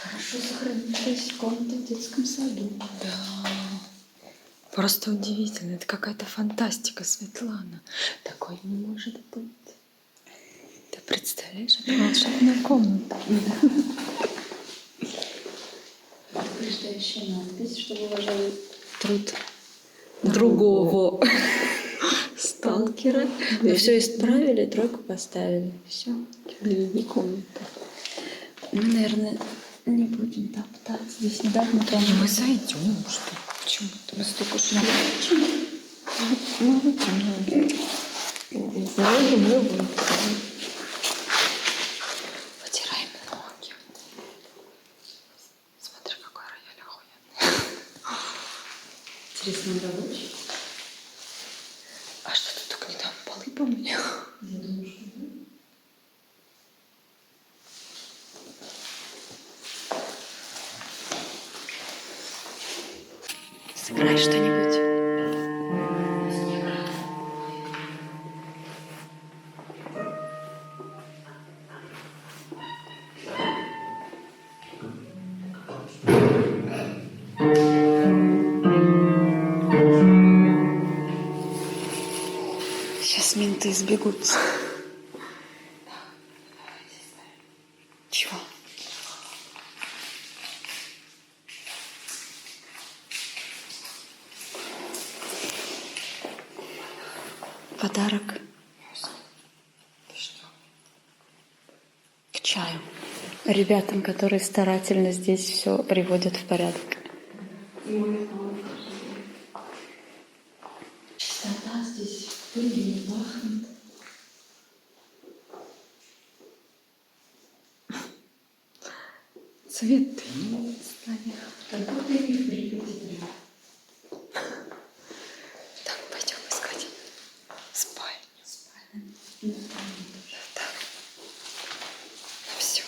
Хорошо сохранилась комната в детском саду. Да. Просто удивительно. Это какая-то фантастика, Светлана. Такое не может быть. Ты представляешь, это волшебная комната. Предупреждающая надпись, чтобы уважали труд Другого сталкера. Мы все исправили, тройку поставили. Все. Береги комнату. Мы, наверное, не будем топтать. Здесь недавно Не, мы зайдем, что? Почему-то мы столько шли. Мы выйдем. Потираем ноги. Смотри, какой рояль охуенный. Интересно, рабочий? А что ты только не там полы помыли? Я думаю, что да. Сыграй что-нибудь. Сейчас менты сбегутся. Чего? Подарок Что? к чаю. Ребятам, которые старательно здесь все приводят в порядок. Чистота здесь, пылью не пахнет. Цветы. Как будто и в Припяти. Так, пойдем искать спальню. Да. Ну все.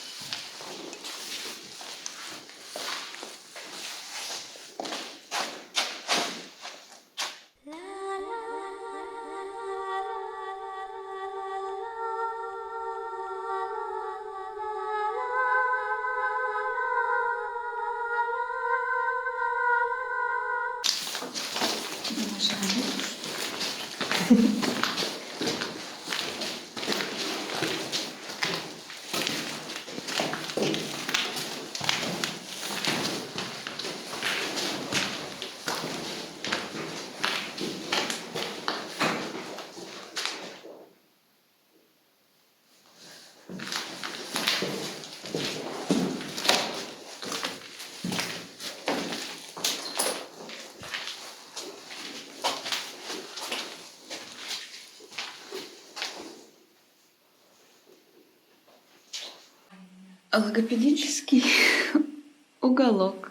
Логопедический уголок.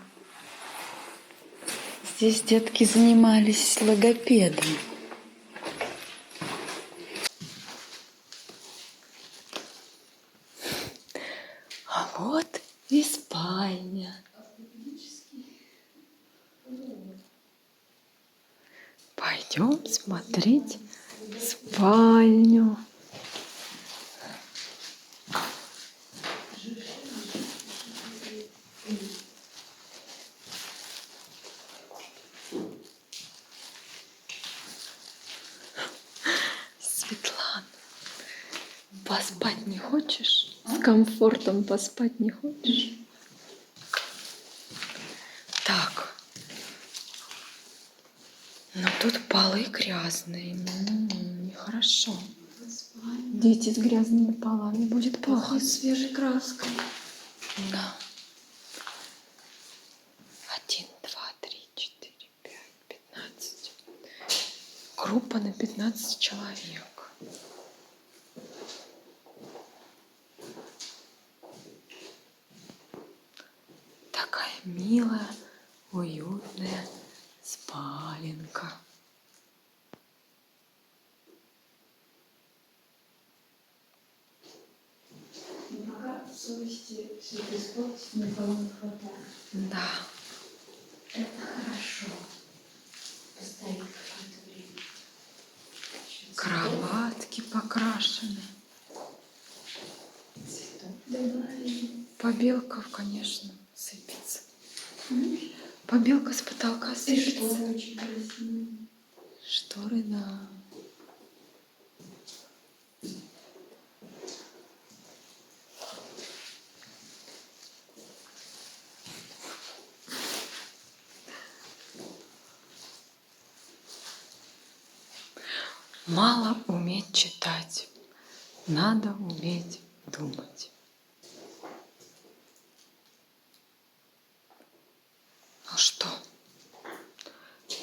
Здесь детки занимались логопедом. А вот и спальня. Пойдем смотреть спальню. Светлана, поспать не хочешь? С комфортом поспать не хочешь? Так. Но тут полы грязные. Нехорошо. Дети с грязными полами будет плохо. Пахнет свежей краской. Да. 1, 2, 3, 4, 5, 15. Группа на 15 человек. Такая милая, уютная спаленка. Пока совести все это испортить никого не хватает. Да. Это хорошо. покрашены. Цветов добавили. Побелка, конечно, сыпется. Побелка с потолка И сыпется. шторы очень красивые. Шторы, да. Мало уметь читать, надо уметь думать. Ну что,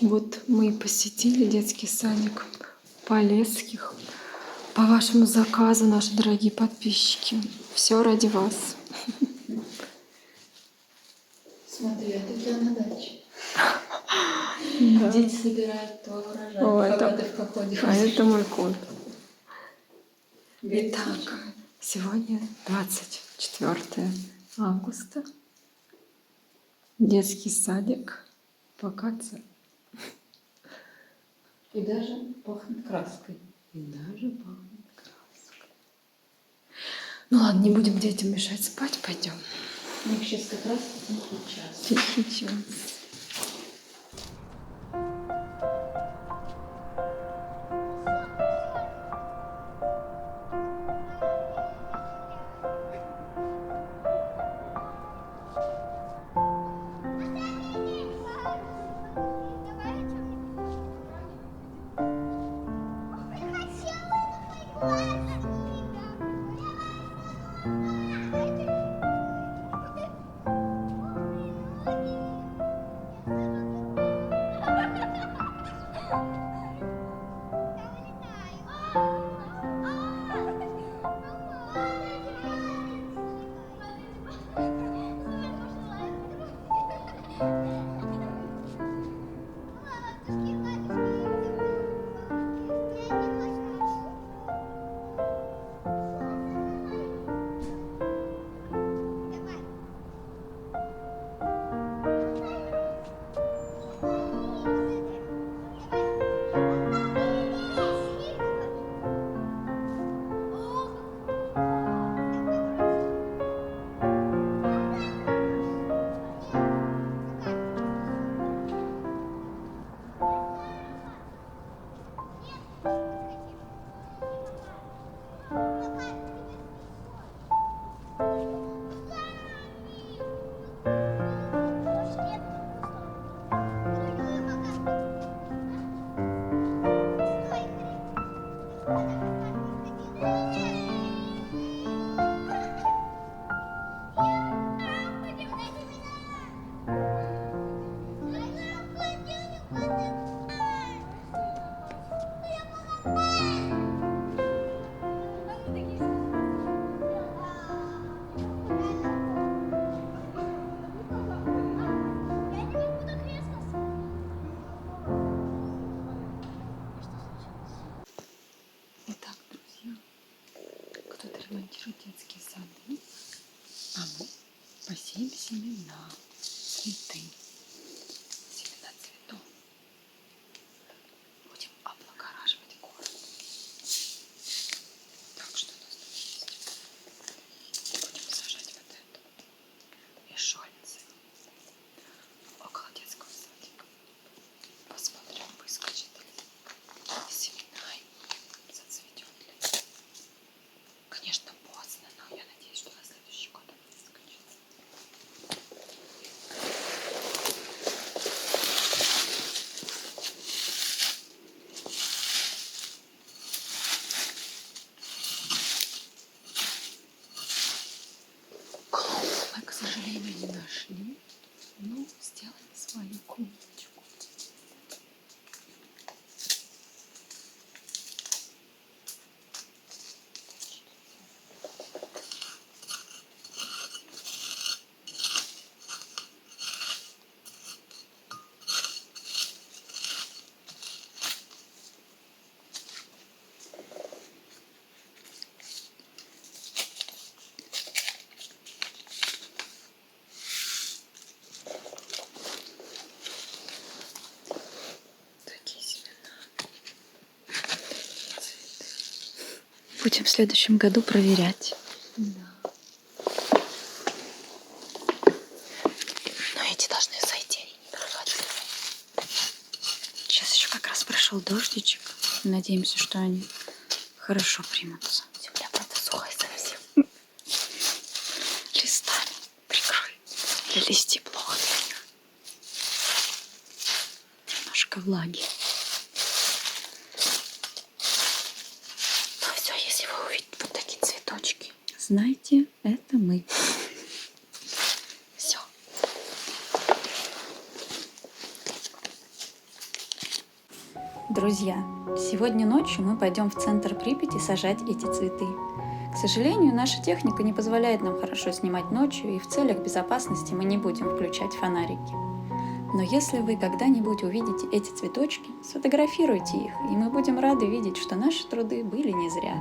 вот мы и посетили детский садик Полесских. По вашему заказу, наши дорогие подписчики. Все ради вас. Смотри, это у тебя на даче. Да. Дети собирают твой урожай, О, пока это- ты в походе А ходишь. это мой кот. Говорит, Итак, сегодня 24 августа. Детский садик ПКЦ. и даже пахнет краской. И даже пахнет краской. Ну ладно, не будем детям мешать спать, пойдем. У них сейчас как раз тихий час. Тихий час. Итак, друзья, кто-то ремонтирует детские сады, а мы посеем семена, цветы, семена цветов. Будем облагораживать город. Так, что у нас тут есть? Будем сажать вот это. И шольцы. Около детского садика. Посмотрим, выскочит ли семена и зацветет ли. Конечно, поздно, но я надеюсь, что на следующий год он выскочит. Будем в следующем году проверять. Да. Но эти должны зайти, они не прохладные. Сейчас еще как раз прошел дождичек. Надеемся, что они хорошо примутся. Земля, правда, сухая совсем. Листами прикрой. Для листья плохо для них. Немножко влаги. Но все, если вы увидите вот такие цветочки. Знаете, это мы. Все. Друзья, сегодня ночью мы пойдем в центр Припяти сажать эти цветы. К сожалению, наша техника не позволяет нам хорошо снимать ночью, и в целях безопасности мы не будем включать фонарики. Но если вы когда-нибудь увидите эти цветочки, сфотографируйте их, и мы будем рады видеть, что наши труды были не зря.